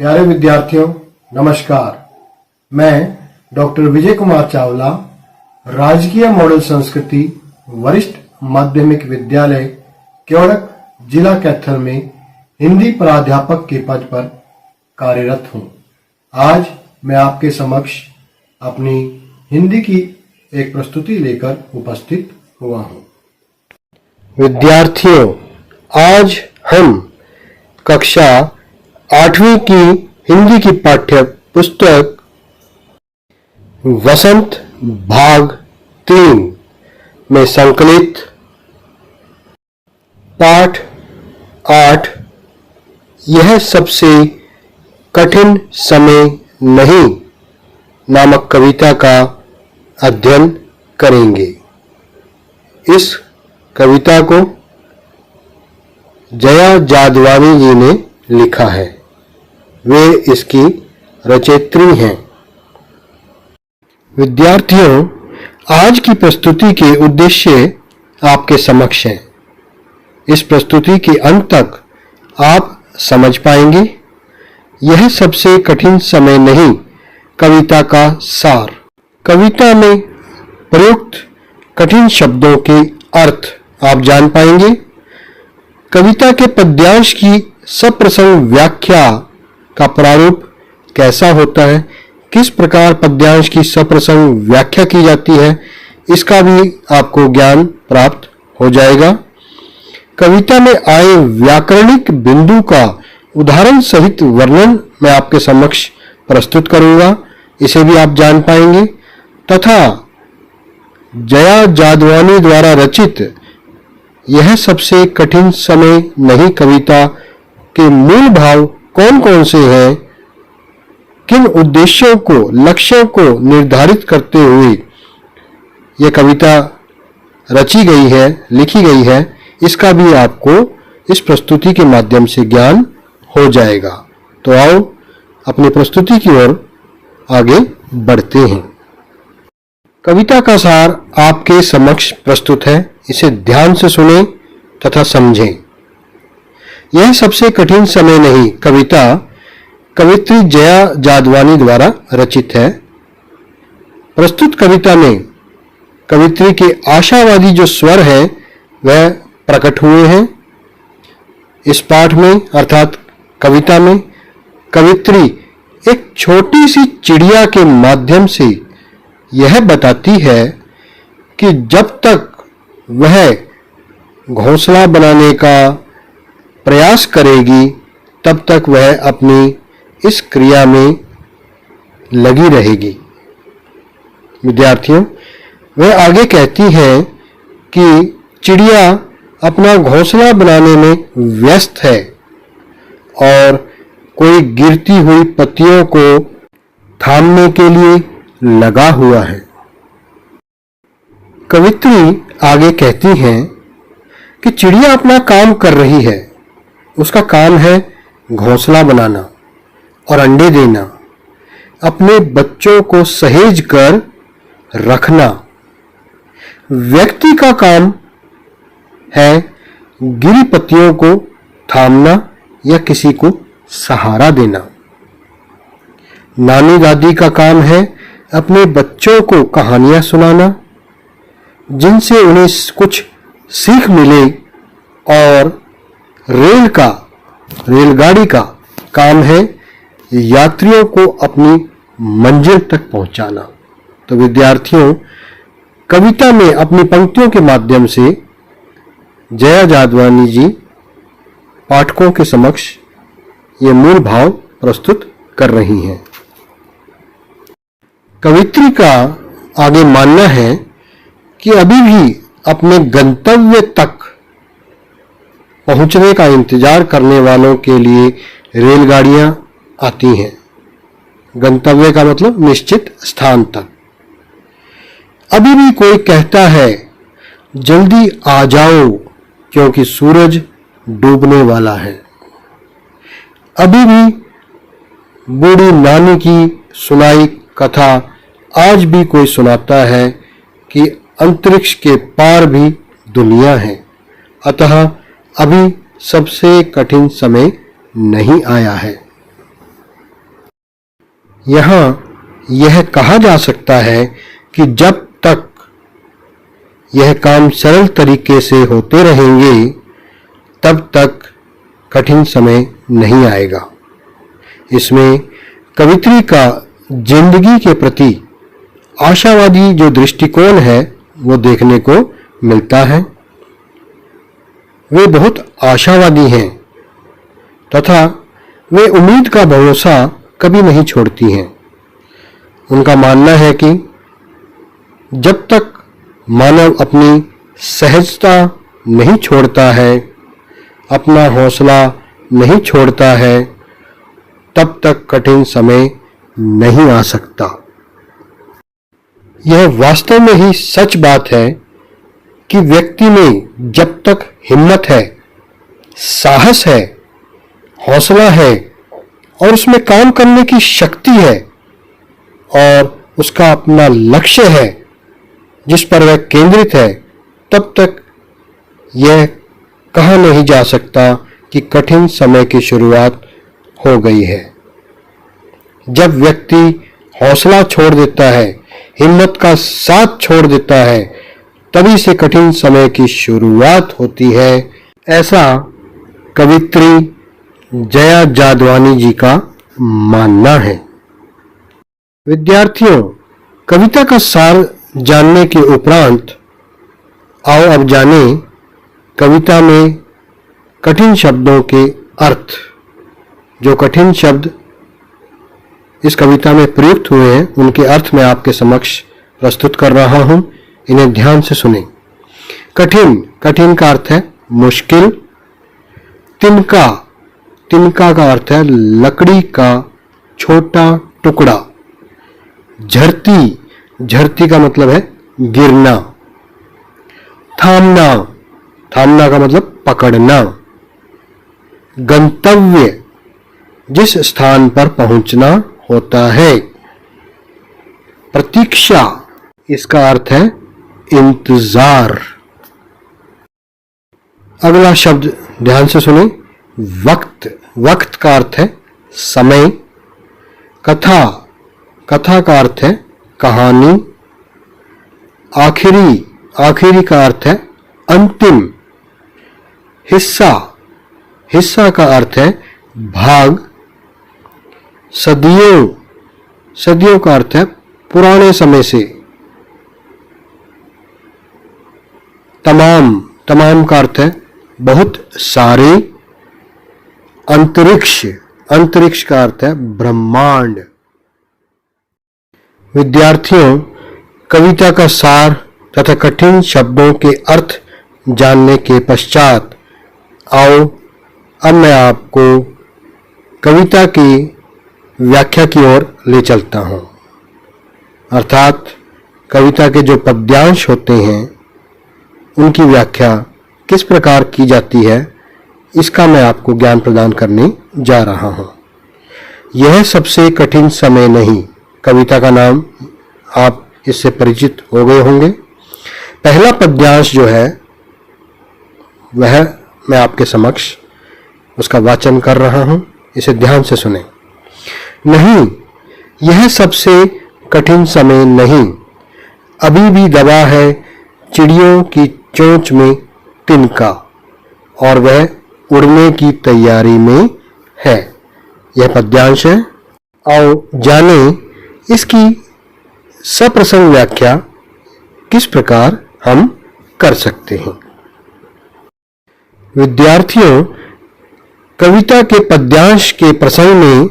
प्यारे विद्यार्थियों, नमस्कार। मैं डॉक्टर विजय कुमार चावला, राजकीय मॉडल संस्कृति वरिष्ठ माध्यमिक विद्यालय केवड़क, जिला कैथल में हिंदी प्राध्यापक के पद पर कार्यरत हूँ। आज मैं आपके समक्ष अपनी हिंदी की एक प्रस्तुति लेकर उपस्थित हुआ हूँ। विद्यार्थियों, आज हम कक्षा 8वीं की हिंदी की पाठ्य पुस्तक वसंत भाग 3 में संकलित पाठ 8 यह सबसे कठिन समय नहीं नामक कविता का अध्ययन करेंगे। इस कविता को जया जादवानी जी ने लिखा है। वे इसकी रचयित्री हैं। विद्यार्थियों, आज की प्रस्तुति के उद्देश्य आपके समक्ष हैं। इस प्रस्तुति के अंत तक आप समझ पाएंगे। यह सबसे कठिन समय नहीं कविता का सार। कविता में प्रयुक्त कठिन शब्दों के अर्थ आप जान पाएंगे। कविता के पद्यांश की सप्रसंग व्याख्या का प्रारूप कैसा होता है, किस प्रकार पद्यांश की सप्रसंग व्याख्या की जाती है, इसका भी आपको ज्ञान प्राप्त हो जाएगा। कविता में आए व्याकरणिक बिंदु का उदाहरण सहित वर्णन मैं आपके समक्ष प्रस्तुत करूंगा, इसे भी आप जान पाएंगे। तथा जया जादवानी द्वारा रचित यह सबसे कठिन समय नहीं कविता के मूल भाव कौन कौन से हैं, किन उद्देश्यों को, लक्ष्यों को निर्धारित करते हुए यह कविता रची गई है, लिखी गई है, इसका भी आपको इस प्रस्तुति के माध्यम से ज्ञान हो जाएगा। तो आओ अपनी प्रस्तुति की ओर आगे बढ़ते हैं। कविता का सार आपके समक्ष प्रस्तुत है, इसे ध्यान से सुनें तथा समझें। यह सबसे कठिन समय नहीं कविता कवित्री जया जादवानी द्वारा रचित है। प्रस्तुत कविता में कवित्री के आशावादी जो स्वर है वह प्रकट हुए हैं। इस पाठ में अर्थात कविता में कवित्री एक छोटी सी चिड़िया के माध्यम से यह बताती है कि जब तक वह घोंसला बनाने का प्रयास करेगी तब तक वह अपनी इस क्रिया में लगी रहेगी। विद्यार्थियों, वह आगे कहती है कि चिड़िया अपना घोंसला बनाने में व्यस्त है और कोई गिरती हुई पत्तियों को थामने के लिए लगा हुआ है। कवित्री आगे कहती हैं कि चिड़िया अपना काम कर रही है। उसका काम है घोंसला बनाना और अंडे देना, अपने बच्चों को सहेज कर रखना। व्यक्ति का काम है गिरी पत्तियों को थामना या किसी को सहारा देना। नानी दादी का काम है अपने बच्चों को कहानियां सुनाना जिनसे उन्हें कुछ सीख मिले। और रेलगाड़ी का काम है यात्रियों को अपनी मंजिल तक पहुंचाना। तो विद्यार्थियों, कविता में अपनी पंक्तियों के माध्यम से जया जादवानी जी पाठकों के समक्ष ये मूल भाव प्रस्तुत कर रही हैं। कवित्री का आगे मानना है कि अभी भी अपने गंतव्य तक पहुंचने का इंतजार करने वालों के लिए रेलगाड़ियां आती हैं। गंतव्य का मतलब निश्चित स्थान तक। अभी भी कोई कहता है जल्दी आ जाओ क्योंकि सूरज डूबने वाला है। अभी भी बूढ़ी नानी की सुनाई कथा आज भी कोई सुनाता है कि अंतरिक्ष के पार भी दुनिया है। अतः अभी सबसे कठिन समय नहीं आया है। यहाँ यह कहा जा सकता है कि जब तक यह काम सरल तरीके से होते रहेंगे तब तक कठिन समय नहीं आएगा। इसमें कवित्री का जिंदगी के प्रति आशावादी जो दृष्टिकोण है वो देखने को मिलता है। वे बहुत आशावादी हैं तथा वे उम्मीद का भरोसा कभी नहीं छोड़ती हैं। उनका मानना है कि जब तक मानव अपनी सहजता नहीं छोड़ता है, अपना हौसला नहीं छोड़ता है, तब तक कठिन समय नहीं आ सकता। यह वास्तव में ही सच बात है कि व्यक्ति में जब तक हिम्मत है, साहस है, हौसला है और उसमें काम करने की शक्ति है और उसका अपना लक्ष्य है जिस पर वह केंद्रित है, तब तक यह कहा नहीं जा सकता कि कठिन समय की शुरुआत हो गई है। जब व्यक्ति हौसला छोड़ देता है, हिम्मत का साथ छोड़ देता है, तभी से कठिन समय की शुरुआत होती है। ऐसा कवित्री जया जादवानी जी का मानना है। विद्यार्थियों, कविता का सार जानने के उपरांत आओ अब जाने कविता में कठिन शब्दों के अर्थ। जो कठिन शब्द इस कविता में प्रयुक्त हुए हैं उनके अर्थ मैं आपके समक्ष प्रस्तुत कर रहा हूं। इन्हें ध्यान से सुनें। कठिन, कठिन का अर्थ है मुश्किल। तिनका, तिनका का अर्थ है लकड़ी का छोटा टुकड़ा। झरती, झरती का मतलब है गिरना। थामना, थामना का मतलब पकड़ना। गंतव्य, जिस स्थान पर पहुंचना होता है। प्रतीक्षा, इसका अर्थ है इंतजार। अगला शब्द ध्यान से सुने। वक्त, वक्त का अर्थ है समय। कथा, कथा का अर्थ है कहानी। आखिरी, आखिरी का अर्थ है अंतिम। हिस्सा, हिस्सा का अर्थ है भाग। सदियों, सदियों का अर्थ है पुराने समय से। तमाम, तमाम का अर्थ है बहुत सारे। अंतरिक्ष, अंतरिक्ष का अर्थ है ब्रह्मांड। विद्यार्थियों, कविता का सार तथा कठिन शब्दों के अर्थ जानने के पश्चात आओ अब मैं आपको कविता की व्याख्या की ओर ले चलता हूं। अर्थात कविता के जो पद्यांश होते हैं उनकी व्याख्या किस प्रकार की जाती है, इसका मैं आपको ज्ञान प्रदान करने जा रहा हूं। यह सबसे कठिन समय नहीं, कविता का नाम आप इससे परिचित हो गए होंगे। पहला पद्यांश जो है वह मैं आपके समक्ष उसका वाचन कर रहा हूं, इसे ध्यान से सुने। नहीं, यह सबसे कठिन समय नहीं, अभी भी दबा है चिड़ियों की चोंच में तिनका और वह उड़ने की तैयारी में है। यह पद्यांश है। आओ जाने इसकी सप्रसंग व्याख्या किस प्रकार हम कर सकते हैं। विद्यार्थियों, कविता के पद्यांश के प्रसंग में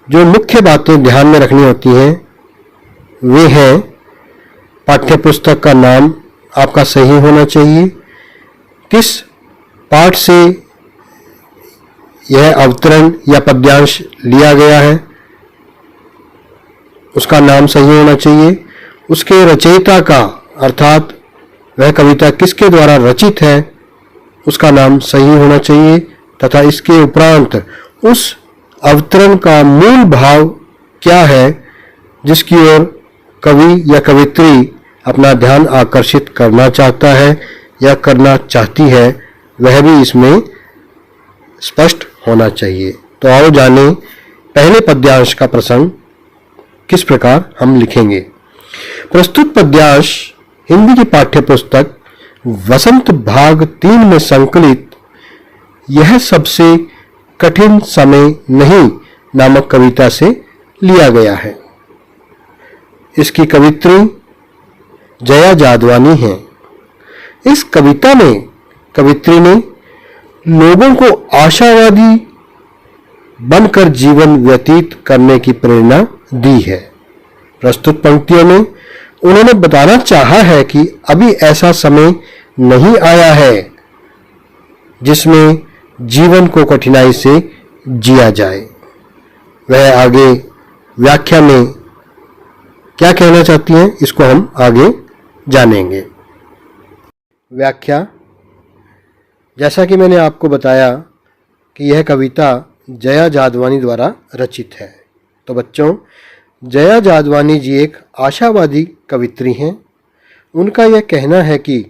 जो मुख्य बातें ध्यान में रखनी होती हैं वे हैं, पाठ्यपुस्तक का नाम आपका सही होना चाहिए। किस पाठ से यह अवतरण या पद्यांश लिया गया है उसका नाम सही होना चाहिए। उसके रचयिता का अर्थात वह कविता किसके द्वारा रचित है उसका नाम सही होना चाहिए तथा इसके उपरांत उस अवतरण का मूल भाव क्या है जिसकी ओर कवि या कवित्री अपना ध्यान आकर्षित करना चाहता है या करना चाहती है, वह भी इसमें स्पष्ट होना चाहिए। तो आओ जाने पहले पद्यांश का प्रसंग किस प्रकार हम लिखेंगे। प्रस्तुत पद्यांश हिंदी की पाठ्य पुस्तक वसंत भाग 3 में संकलित यह सबसे कठिन समय नहीं नामक कविता से लिया गया है। इसकी कवित्री जया जादवानी है। इस कविता में कवित्री ने लोगों को आशावादी बनकर जीवन व्यतीत करने की प्रेरणा दी है। प्रस्तुत पंक्तियों में उन्होंने बताना चाहा है कि अभी ऐसा समय नहीं आया है जिसमें जीवन को कठिनाई से जिया जाए। वह आगे व्याख्या में क्या कहना चाहती हैं, इसको हम आगे जानेंगे। व्याख्या। जैसा कि मैंने आपको बताया कि यह कविता जया जादवानी द्वारा रचित है। तो बच्चों, जया जादवानी जी एक आशावादी कवित्री हैं। उनका यह कहना है कि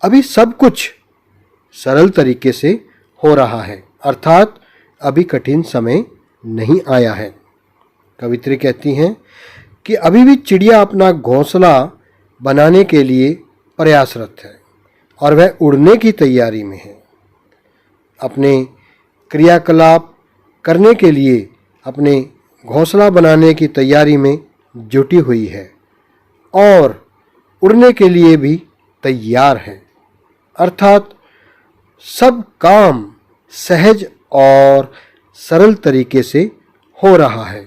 अभी सब कुछ सरल तरीके से हो रहा है, अर्थात अभी कठिन समय नहीं आया है। कवित्री कहती हैं कि अभी भी चिड़िया अपना घोंसला बनाने के लिए प्रयासरत है और वह उड़ने की तैयारी में है। अपने क्रियाकलाप करने के लिए अपने घोंसला बनाने की तैयारी में जुटी हुई है और उड़ने के लिए भी तैयार है, अर्थात सब काम सहज और सरल तरीके से हो रहा है।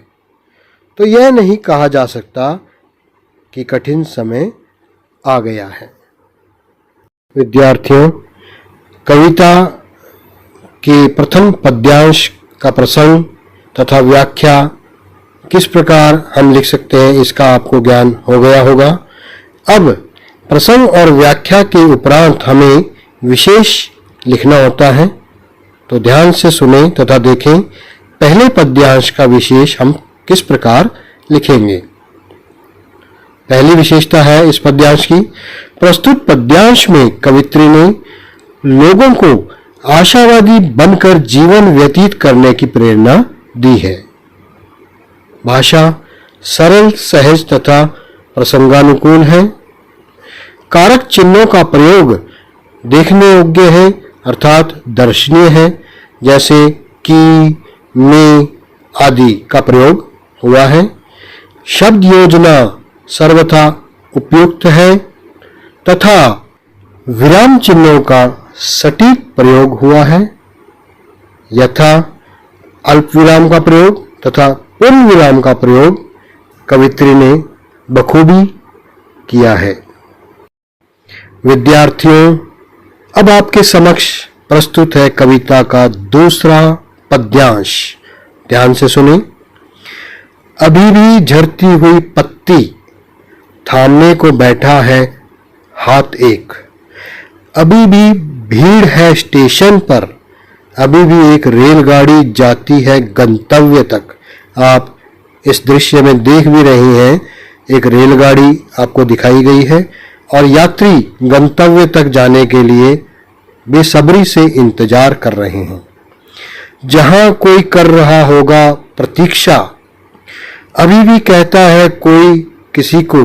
तो यह नहीं कहा जा सकता कि कठिन समय आ गया है। विद्यार्थियों, कविता के प्रथम पद्यांश का प्रसंग तथा व्याख्या किस प्रकार हम लिख सकते हैं, इसका आपको ज्ञान हो गया होगा। अब प्रसंग और व्याख्या के उपरांत हमें विशेष लिखना होता है, तो ध्यान से सुने तथा देखें पहले पद्यांश का विशेष हम किस प्रकार लिखेंगे। पहली विशेषता है इस पद्यांश की, प्रस्तुत पद्यांश में कवित्री ने लोगों को आशावादी बनकर जीवन व्यतीत करने की प्रेरणा दी है। भाषा सरल, सहज तथा प्रसंगानुकूल है। कारक चिन्हों का प्रयोग देखने योग्य है, अर्थात दर्शनीय है, जैसे की, में आदि का प्रयोग हुआ है। शब्द योजना सर्वथा उपयुक्त है तथा विराम चिन्हों का सटीक प्रयोग हुआ है, यथा अल्प विराम का प्रयोग तथा पूर्ण विराम का प्रयोग कवित्री ने बखूबी किया है। विद्यार्थियों, अब आपके समक्ष प्रस्तुत है कविता का दूसरा पद्यांश। ध्यान से सुने। अभी भी झरती हुई पत्ती थामने को बैठा है हाथ एक। अभी भी भीड़ है स्टेशन पर, अभी भी एक रेलगाड़ी जाती है गंतव्य तक। आप इस दृश्य में देख भी रही हैं, एक रेलगाड़ी आपको दिखाई गई है और यात्री गंतव्य तक जाने के लिए बेसब्री से इंतजार कर रहे हैं। जहां कोई कर रहा होगा प्रतीक्षा, अभी भी कहता है कोई किसी को,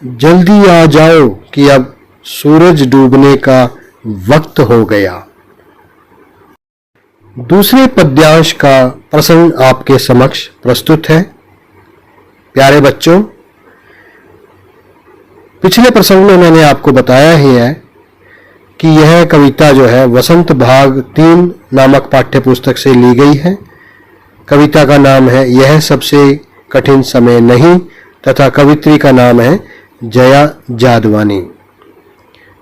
जल्दी आ जाओ कि अब सूरज डूबने का वक्त हो गया। दूसरे पद्यांश का प्रसंग आपके समक्ष प्रस्तुत है। प्यारे बच्चों, पिछले प्रसंग में मैंने आपको बताया ही है कि यह कविता जो है वसंत भाग 3 नामक पाठ्य पुस्तक से ली गई है। कविता का नाम है यह सबसे कठिन समय नहीं तथा कवित्री का नाम है जया जादवानी।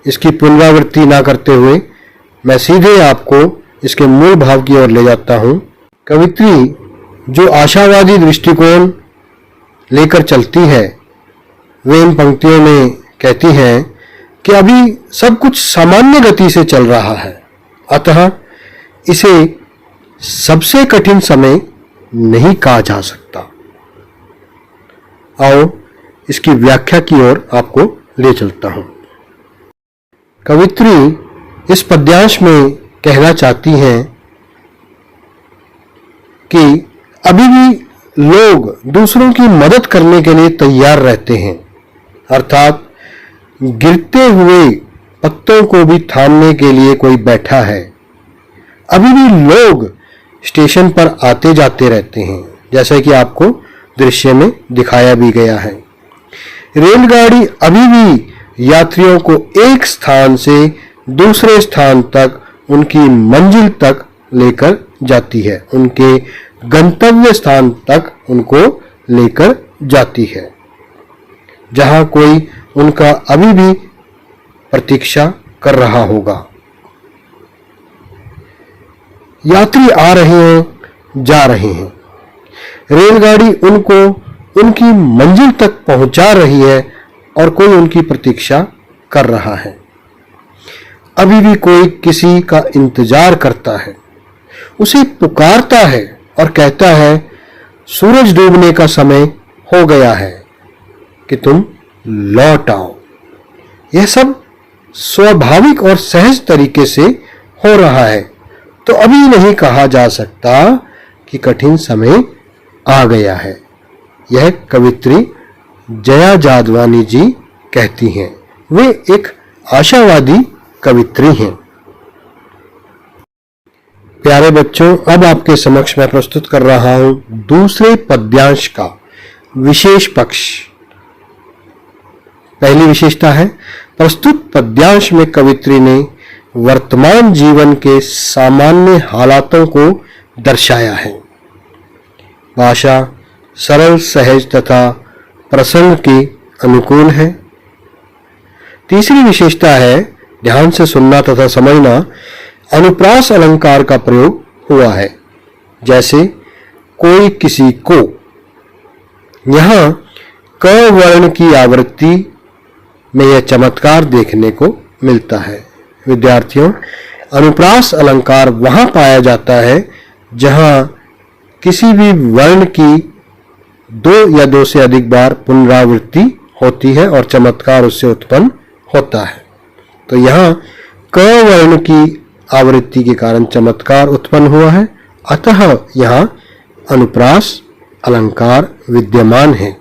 इसकी पुनरावृत्ति ना करते हुए मैं सीधे आपको इसके मूल भाव की ओर ले जाता हूं। कवित्री जो आशावादी दृष्टिकोण लेकर चलती है, वे इन पंक्तियों में कहती हैं कि अभी सब कुछ सामान्य गति से चल रहा है, अतः इसे सबसे कठिन समय नहीं कहा जा सकता। आओ इसकी व्याख्या की ओर आपको ले चलता हूं। कवित्री इस पद्यांश में कहना चाहती हैं कि अभी भी लोग दूसरों की मदद करने के लिए तैयार रहते हैं, अर्थात गिरते हुए पत्तों को भी थामने के लिए कोई बैठा है। अभी भी लोग स्टेशन पर आते जाते रहते हैं, जैसा कि आपको दृश्य में दिखाया भी गया है। रेलगाड़ी अभी भी यात्रियों को एक स्थान से दूसरे स्थान तक, उनकी मंजिल तक लेकर जाती है, उनके गंतव्य स्थान तक उनको लेकर जाती है, जहां कोई उनका अभी भी प्रतीक्षा कर रहा होगा। यात्री आ रहे हैं, जा रहे हैं। रेलगाड़ी उनको उनकी मंजिल तक पहुंचा रही है और कोई उनकी प्रतीक्षा कर रहा है। अभी भी कोई किसी का इंतजार करता है, उसे पुकारता है और कहता है, सूरज डूबने का समय हो गया है कि तुम लौट आओ। यह सब स्वाभाविक और सहज तरीके से हो रहा है, तो अभी नहीं कहा जा सकता कि कठिन समय आ गया है। यह कवित्री जया जादवानी जी कहती हैं। वे एक आशावादी कवित्री हैं। प्यारे बच्चों, अब आपके समक्ष मैं प्रस्तुत कर रहा हूं दूसरे पद्यांश का विशेष पक्ष। पहली विशेषता है, प्रस्तुत पद्यांश में कवित्री ने वर्तमान जीवन के सामान्य हालातों को दर्शाया है। भाषा सरल, सहज तथा प्रसंग के अनुकूल है। तीसरी विशेषता है, ध्यान से सुनना तथा समझना। अनुप्रास अलंकार का प्रयोग हुआ है, जैसे कोई किसी को। यहां क वर्ण की आवृत्ति में यह चमत्कार देखने को मिलता है। विद्यार्थियों, अनुप्रास अलंकार वहां पाया जाता है जहां किसी भी वर्ण की दो या दो से अधिक बार पुनरावृत्ति होती है और चमत्कार उससे उत्पन्न होता है। तो यहाँ क वर्ण की आवृत्ति के कारण चमत्कार उत्पन्न हुआ है, अतः यहाँ अनुप्रास अलंकार विद्यमान है।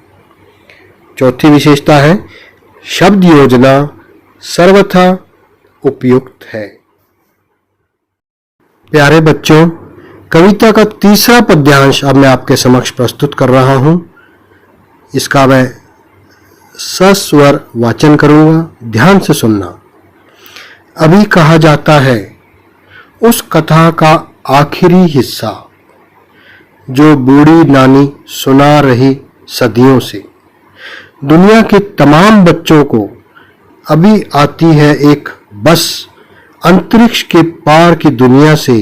चौथी विशेषता है, शब्द योजना सर्वथा उपयुक्त है। प्यारे बच्चों, कविता का तीसरा पद्यांश अब मैं आपके समक्ष प्रस्तुत कर रहा हूं। इसका मैं सस्वर वाचन करूंगा, ध्यान से सुनना। अभी कहा जाता है, उस कथा का आखिरी हिस्सा जो बूढ़ी नानी सुना रही सदियों से। दुनिया के तमाम बच्चों को अभी आती है एक बस अंतरिक्ष के पार की दुनिया से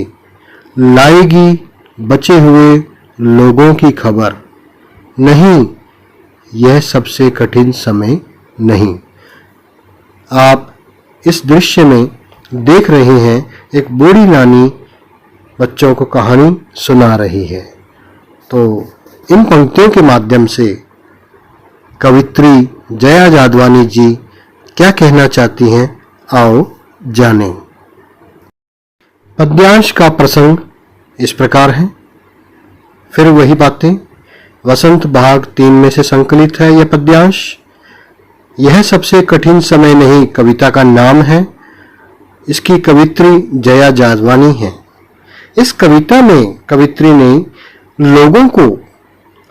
लाएगी बचे हुए लोगों की खबर। नहीं, यह सबसे कठिन समय नहीं। आप इस दृश्य में देख रहे हैं, एक बूढ़ी नानी बच्चों को कहानी सुना रही है। तो इन पंक्तियों के माध्यम से कवित्री जया जादवानी जी क्या कहना चाहती हैं, आओ जानें। पद्यांश का प्रसंग इस प्रकार है। फिर वही बातें, वसंत भाग 3 में से संकलित है यह पद्यांश। यह सबसे कठिन समय नहीं कविता का नाम है। इसकी कवित्री जया जादवानी है। इस कविता में कवित्री ने लोगों को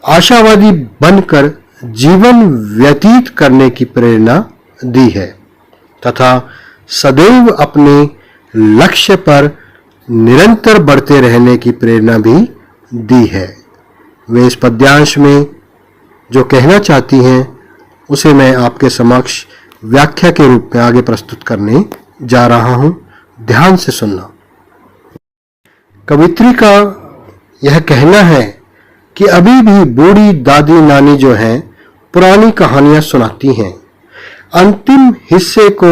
आशावादी बनकर जीवन व्यतीत करने की प्रेरणा दी है तथा सदैव अपने लक्ष्य पर निरंतर बढ़ते रहने की प्रेरणा भी दी है। वे इस पद्यांश में जो कहना चाहती हैं उसे मैं आपके समक्ष व्याख्या के रूप में आगे प्रस्तुत करने जा रहा हूं। ध्यान से सुनना। कवित्री का यह कहना है कि अभी भी बूढ़ी दादी नानी जो हैं पुरानी कहानियां सुनाती हैं। अंतिम हिस्से को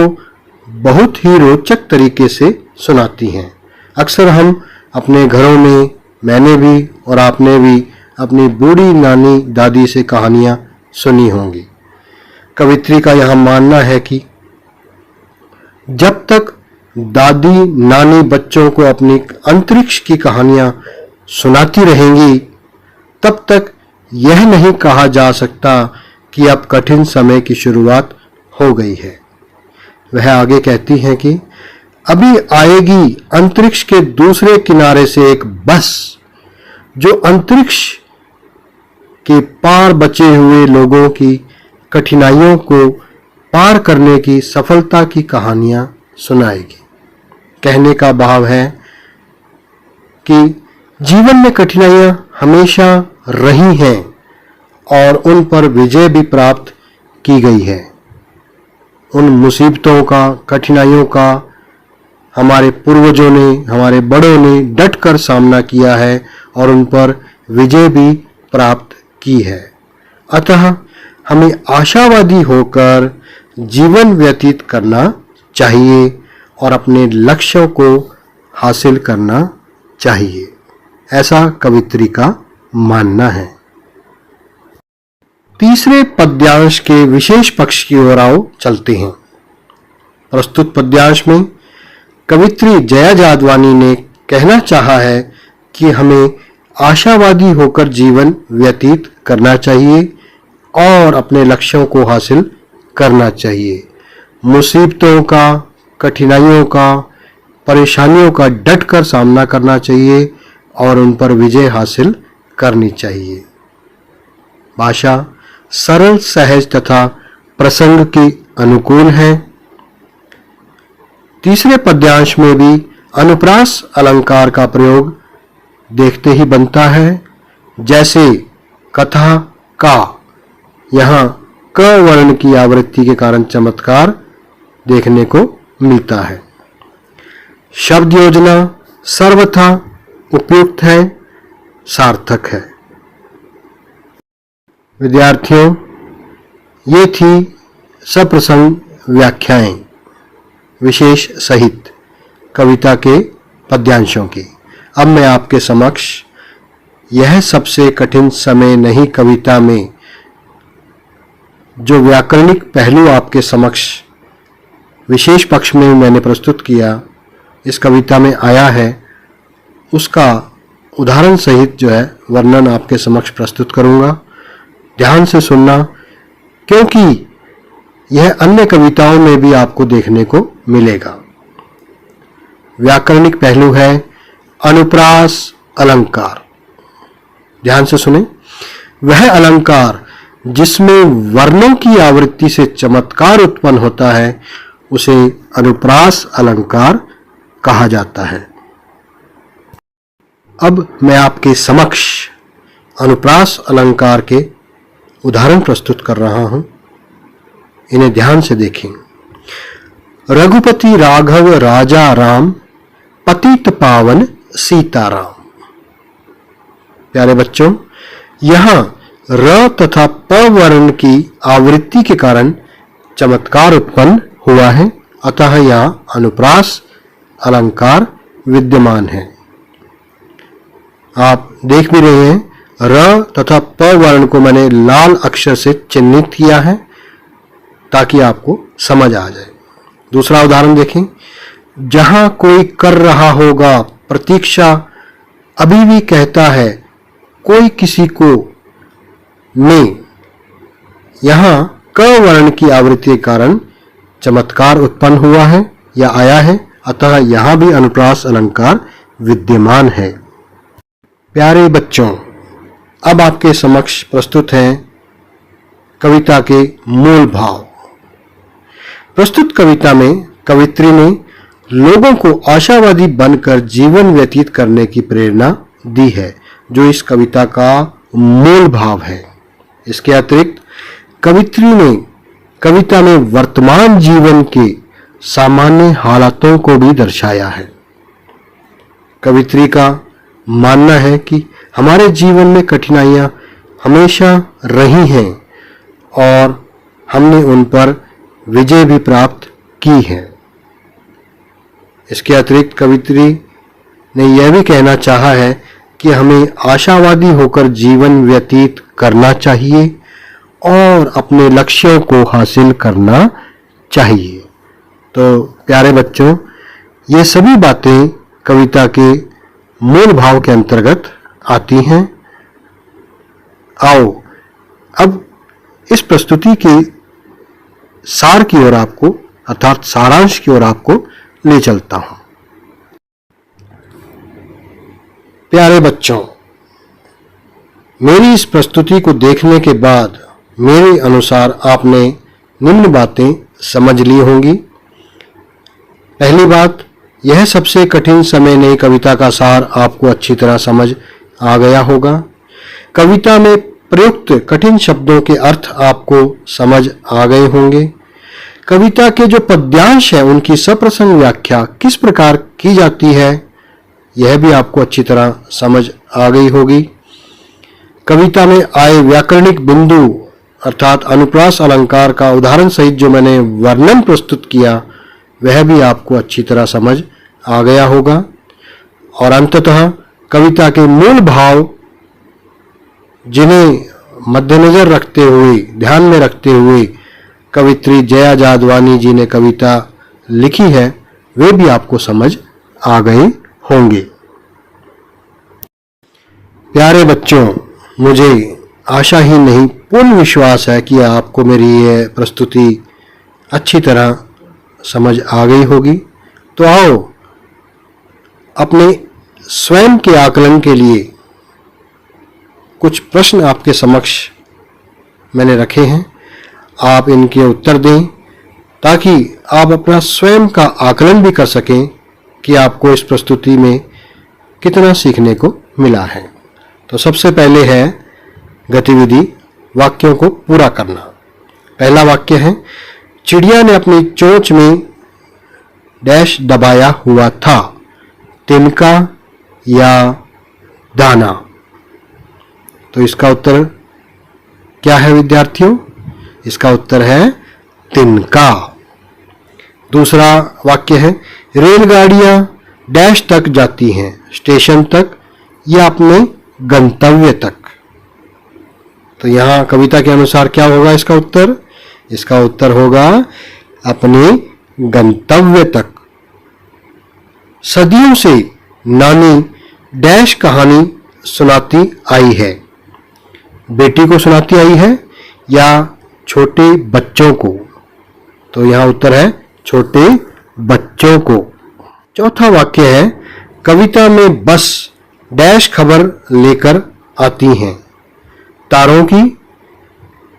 बहुत ही रोचक तरीके से सुनाती हैं। अक्सर हम अपने घरों में, मैंने भी और आपने भी अपनी बूढ़ी नानी दादी से कहानियां सुनी होंगी। कवित्री का यह मानना है कि जब तक दादी नानी बच्चों को अपनी अंतरिक्ष की कहानियां सुनाती रहेंगी, तब तक यह नहीं कहा जा सकता कि अब कठिन समय की शुरुआत हो गई है। वह आगे कहती हैं कि अभी आएगी अंतरिक्ष के दूसरे किनारे से एक बस, जो अंतरिक्ष के पार बचे हुए लोगों की कठिनाइयों को पार करने की सफलता की कहानियां सुनाएगी। कहने का भाव है कि जीवन में कठिनाइयां हमेशा रही हैं और उन पर विजय भी प्राप्त की गई है। उन मुसीबतों का, कठिनाइयों का हमारे पूर्वजों ने, हमारे बड़ों ने डटकर सामना किया है और उन पर विजय भी प्राप्त की है। अतः हमें आशावादी होकर जीवन व्यतीत करना चाहिए और अपने लक्ष्यों को हासिल करना चाहिए, ऐसा कवित्री का मानना है। तीसरे पद्यांश के विशेष पक्ष की ओर आओ चलते हैं। प्रस्तुत पद्यांश में कवित्री जया जादवानी ने कहना चाहा है कि हमें आशावादी होकर जीवन व्यतीत करना चाहिए और अपने लक्ष्यों को हासिल करना चाहिए। मुसीबतों का, कठिनाइयों का, परेशानियों का डटकर सामना करना चाहिए और उन पर विजय हासिल करनी चाहिए। भाषा सरल, सहज तथा प्रसंग के अनुकूल है। तीसरे पद्यांश में भी अनुप्रास अलंकार का प्रयोग देखते ही बनता है। जैसे कथा का, यहाँ क वर्ण की आवृत्ति के कारण चमत्कार देखने को मिलता है। शब्द योजना सर्वथा उपयुक्त है, सार्थक है। विद्यार्थियों, ये थी सप्रसंग व्याख्याएं विशेष सहित कविता के पद्यांशों की। अब मैं आपके समक्ष यह सबसे कठिन समय नहीं कविता में जो व्याकरणिक पहलू आपके समक्ष विशेष पक्ष में मैंने प्रस्तुत किया, इस कविता में आया है, उसका उदाहरण सहित जो है वर्णन आपके समक्ष प्रस्तुत करूंगा। ध्यान से सुनना, क्योंकि यह अन्य कविताओं में भी आपको देखने को मिलेगा। व्याकरणिक पहलू है अनुप्रास अलंकार। ध्यान से सुने। वह अलंकार जिसमें वर्णों की आवृत्ति से चमत्कार उत्पन्न होता है, उसे अनुप्रास अलंकार कहा जाता है। अब मैं आपके समक्ष अनुप्रास अलंकार के उदाहरण प्रस्तुत कर रहा हूं, इन्हें ध्यान से देखें। रघुपति राघव राजा राम, पतित पावन सीताराम। प्यारे बच्चों, यहां र तथा प वर्ण की आवृत्ति के कारण चमत्कार उत्पन्न हुआ है, अतः यहां अनुप्रास अलंकार विद्यमान है। आप देख भी रहे हैं, र तथा प वर्ण को मैंने लाल अक्षर से चिन्हित किया है ताकि आपको समझ आ जाए। दूसरा उदाहरण देखें। जहां कोई कर रहा होगा प्रतीक्षा, अभी भी कहता है कोई किसी को में। यहां क वर्ण की आवृत्ति के कारण चमत्कार उत्पन्न हुआ है या आया है, अतः यहां भी अनुप्रास अलंकार विद्यमान है। प्यारे बच्चों, अब आपके समक्ष प्रस्तुत हैं कविता के मूल भाव। प्रस्तुत कविता में कवित्री ने लोगों को आशावादी बनकर जीवन व्यतीत करने की प्रेरणा दी है, जो इस कविता का मूल भाव है। इसके अतिरिक्त कवित्री ने कविता में वर्तमान जीवन के सामान्य हालातों को भी दर्शाया है। कवित्री का मानना है कि हमारे जीवन में कठिनाइयां हमेशा रही हैं और हमने उन पर विजय भी प्राप्त की है। इसके अतिरिक्त कवित्री ने यह भी कहना चाहा है कि हमें आशावादी होकर जीवन व्यतीत करना चाहिए और अपने लक्ष्यों को हासिल करना चाहिए। तो प्यारे बच्चों, ये सभी बातें कविता के मूल भाव के अंतर्गत आती हैं। आओ अब इस प्रस्तुति की सार की ओर आपको अर्थात सारांश की ओर आपको ले चलता हूं। प्यारे बच्चों, मेरी इस प्रस्तुति को देखने के बाद मेरे अनुसार आपने निम्न बातें समझ ली होंगी। पहली बात, यह सबसे कठिन समय नहीं कविता का सार आपको अच्छी तरह समझ आ गया होगा। कविता में प्रयुक्त कठिन शब्दों के अर्थ आपको समझ आ गए होंगे। कविता के जो पद्यांश है उनकी सप्रसंग व्याख्या किस प्रकार की जाती है यह भी आपको अच्छी तरह समझ आ गई होगी। कविता में आए व्याकरणिक बिंदु अर्थात अनुप्रास अलंकार का उदाहरण सहित जो मैंने वर्णन प्रस्तुत किया वह भी आपको अच्छी तरह समझ आ गया होगा। और अंततः कविता के मूल भाव जिन्हें मद्देनजर रखते हुए, ध्यान में रखते हुए कवित्री जया जादवानी जी ने कविता लिखी है वे भी आपको समझ आ गए होंगे। प्यारे बच्चों, मुझे आशा ही नहीं पूर्ण विश्वास है कि आपको मेरी यह प्रस्तुति अच्छी तरह समझ आ गई होगी। तो आओ अपने स्वयं के आकलन के लिए कुछ प्रश्न आपके समक्ष मैंने रखे हैं, आप इनके उत्तर दें ताकि आप अपना स्वयं का आकलन भी कर सकें कि आपको इस प्रस्तुति में कितना सीखने को मिला है। तो सबसे पहले है गतिविधि, वाक्यों को पूरा करना। पहला वाक्य है, चिड़िया ने अपनी चोंच में डैश दबाया हुआ था, तिनका या दाना। तो इसका उत्तर क्या है विद्यार्थियों? इसका उत्तर है तिनका। दूसरा वाक्य है, रेलगाड़ियां डैश तक जाती हैं, स्टेशन तक या अपने गंतव्य तक। तो यहां कविता के अनुसार क्या होगा इसका उत्तर? इसका उत्तर होगा अपने गंतव्य तक। सदियों से नानी डैश कहानी सुनाती आई है, बेटी को सुनाती आई है या छोटे बच्चों को? तो यहां उत्तर है छोटे बच्चों को। चौथा वाक्य है, कविता में बस डैश खबर लेकर आती हैं, तारों की,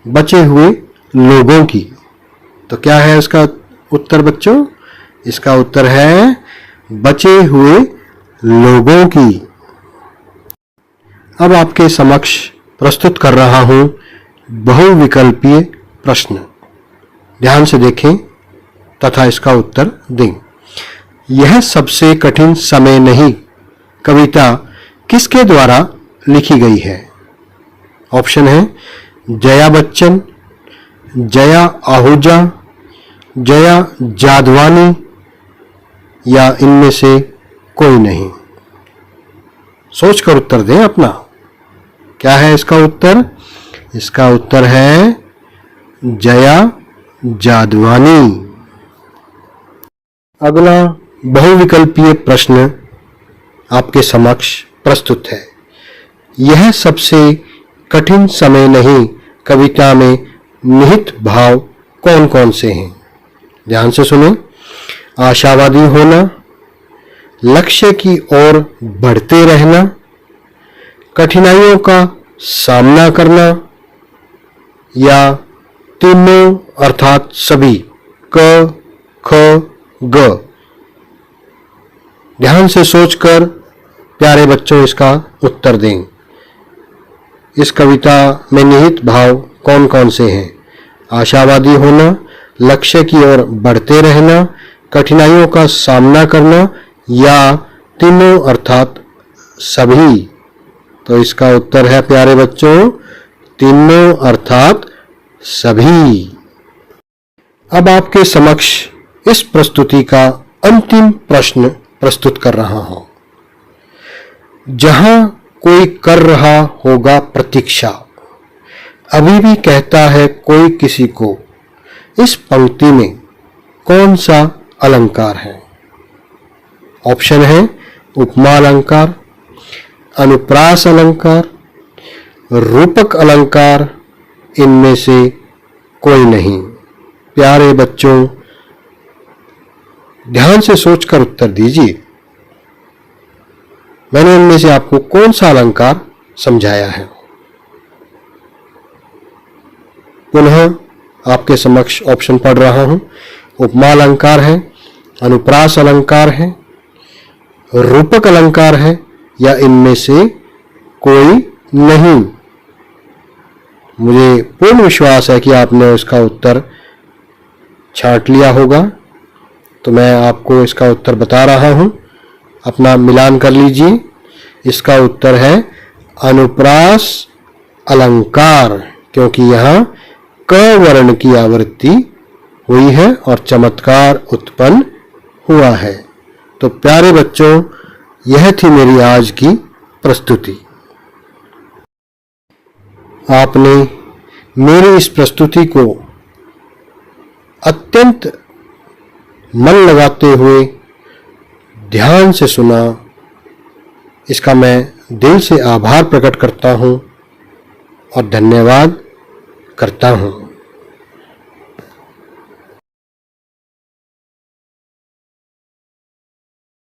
बचे हुए लोगों की। तो क्या है इसका उत्तर बच्चों? इसका उत्तर है बचे हुए लोगों की। अब आपके समक्ष प्रस्तुत कर रहा हूं बहुविकल्पीय प्रश्न। ध्यान से देखें तथा इसका उत्तर दें। यह सबसे कठिन समय नहीं कविता किसके द्वारा लिखी गई है? ऑप्शन है जया बच्चन, जया आहूजा, जया जादवानी या इनमें से कोई नहीं। सोचकर उत्तर दें अपना। क्या है इसका उत्तर? इसका उत्तर है जया जादवानी। अगला बहुविकल्पीय प्रश्न आपके समक्ष प्रस्तुत है। यह सबसे कठिन समय नहीं कविता में निहित भाव कौन कौन से हैं? ध्यान से सुने। आशावादी होना, लक्ष्य की ओर बढ़ते रहना, कठिनाइयों का सामना करना या तीनों अर्थात सभी, क, ख, ग। ध्यान से सोचकर प्यारे बच्चों इसका उत्तर दें। इस कविता में निहित भाव कौन कौन से हैं? आशावादी होना, लक्ष्य की ओर बढ़ते रहना, कठिनाइयों का सामना करना या तीनों अर्थात सभी। तो इसका उत्तर है प्यारे बच्चों तीनों अर्थात सभी। अब आपके समक्ष इस प्रस्तुति का अंतिम प्रश्न प्रस्तुत कर रहा हूं। जहां कोई कर रहा होगा प्रतीक्षा, अभी भी कहता है कोई किसी को, इस पंक्ति में कौन सा अलंकार है? ऑप्शन है उपमा अलंकार, अनुप्रास अलंकार, रूपक अलंकार इनमें से कोई नहीं। प्यारे बच्चों, ध्यान से सोचकर उत्तर दीजिए। मैंने इनमें से आपको कौन सा अलंकार समझाया है? पुनः आपके समक्ष ऑप्शन पढ़ रहा हूं। उपमा अलंकार है, अनुप्रास अलंकार है, रूपक अलंकार है, या इनमें से कोई नहीं। मुझे पूर्ण विश्वास है कि आपने इसका उत्तर छांट लिया होगा। तो मैं आपको इसका उत्तर बता रहा हूं, अपना मिलान कर लीजिए। इसका उत्तर है अनुप्रास अलंकार, क्योंकि यहाँ क वर्ण की आवृत्ति हुई है और चमत्कार उत्पन्न हुआ है। तो प्यारे बच्चों, यह थी मेरी आज की प्रस्तुति। आपने मेरी इस प्रस्तुति को अत्यंत मन लगाते हुए ध्यान से सुना, इसका मैं दिल से आभार प्रकट करता हूं और धन्यवाद करता हूं।